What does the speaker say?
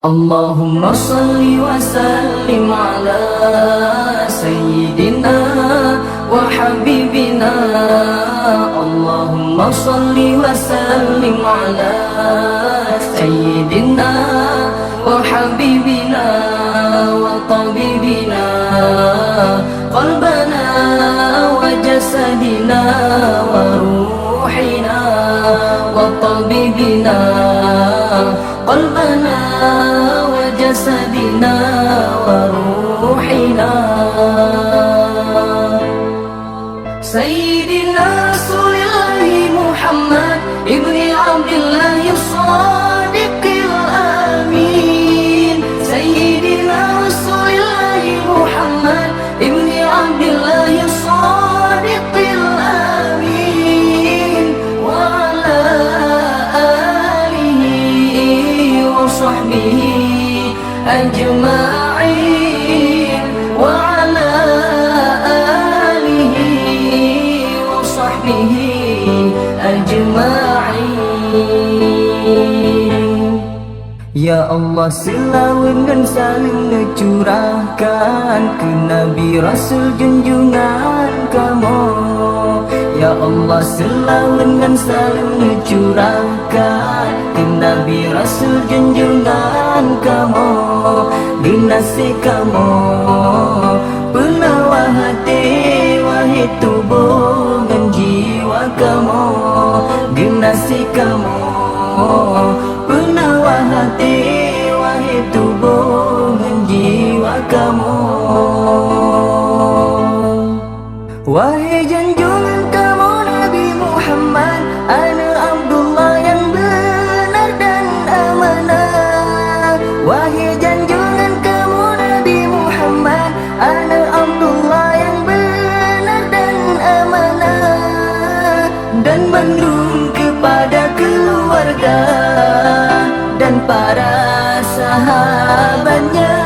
Allahumma salli wa sallim ala sayyidina wa habibina. Allahumma salli wa sallim ala sayyidina wa habibina wa tabibina qalbana wa jasadina wa ruhina wa tabibina qalbana wa jasadina wa ruhina. Sayyidina Rasulillahi Muhammad ibni Abdillahi Shadiqil Amin. Sayyidina Rasulillahi Muhammad ibni Abdillahi Shadiqil Amin. Wa ala alihi wa sahbihi ajma'in. Wa ala alihi wa sahbihi ajma'in. Ya Allah, selawat dan salim ngecurahkan ke Nabi Rasul junjungan kamu. Ya Allah, selawat dan salim ngecurahkan ke Nabi Rasul junjungan kamu. Dinasi kamu penawar hati, wahai tubuh dan jiwa kamu. Dinasi kamu penawar hati, wahai tubuh dan jiwa kamu. Wahai junjungan kamu Nabi Muhammad, ana Abdullah yang benar dan amanah. Wahai junjungan kamu Nabi Muhammad, ana Abdullah yang benar dan amanah. Dan bandung kepada keluarga dan para sahabatnya.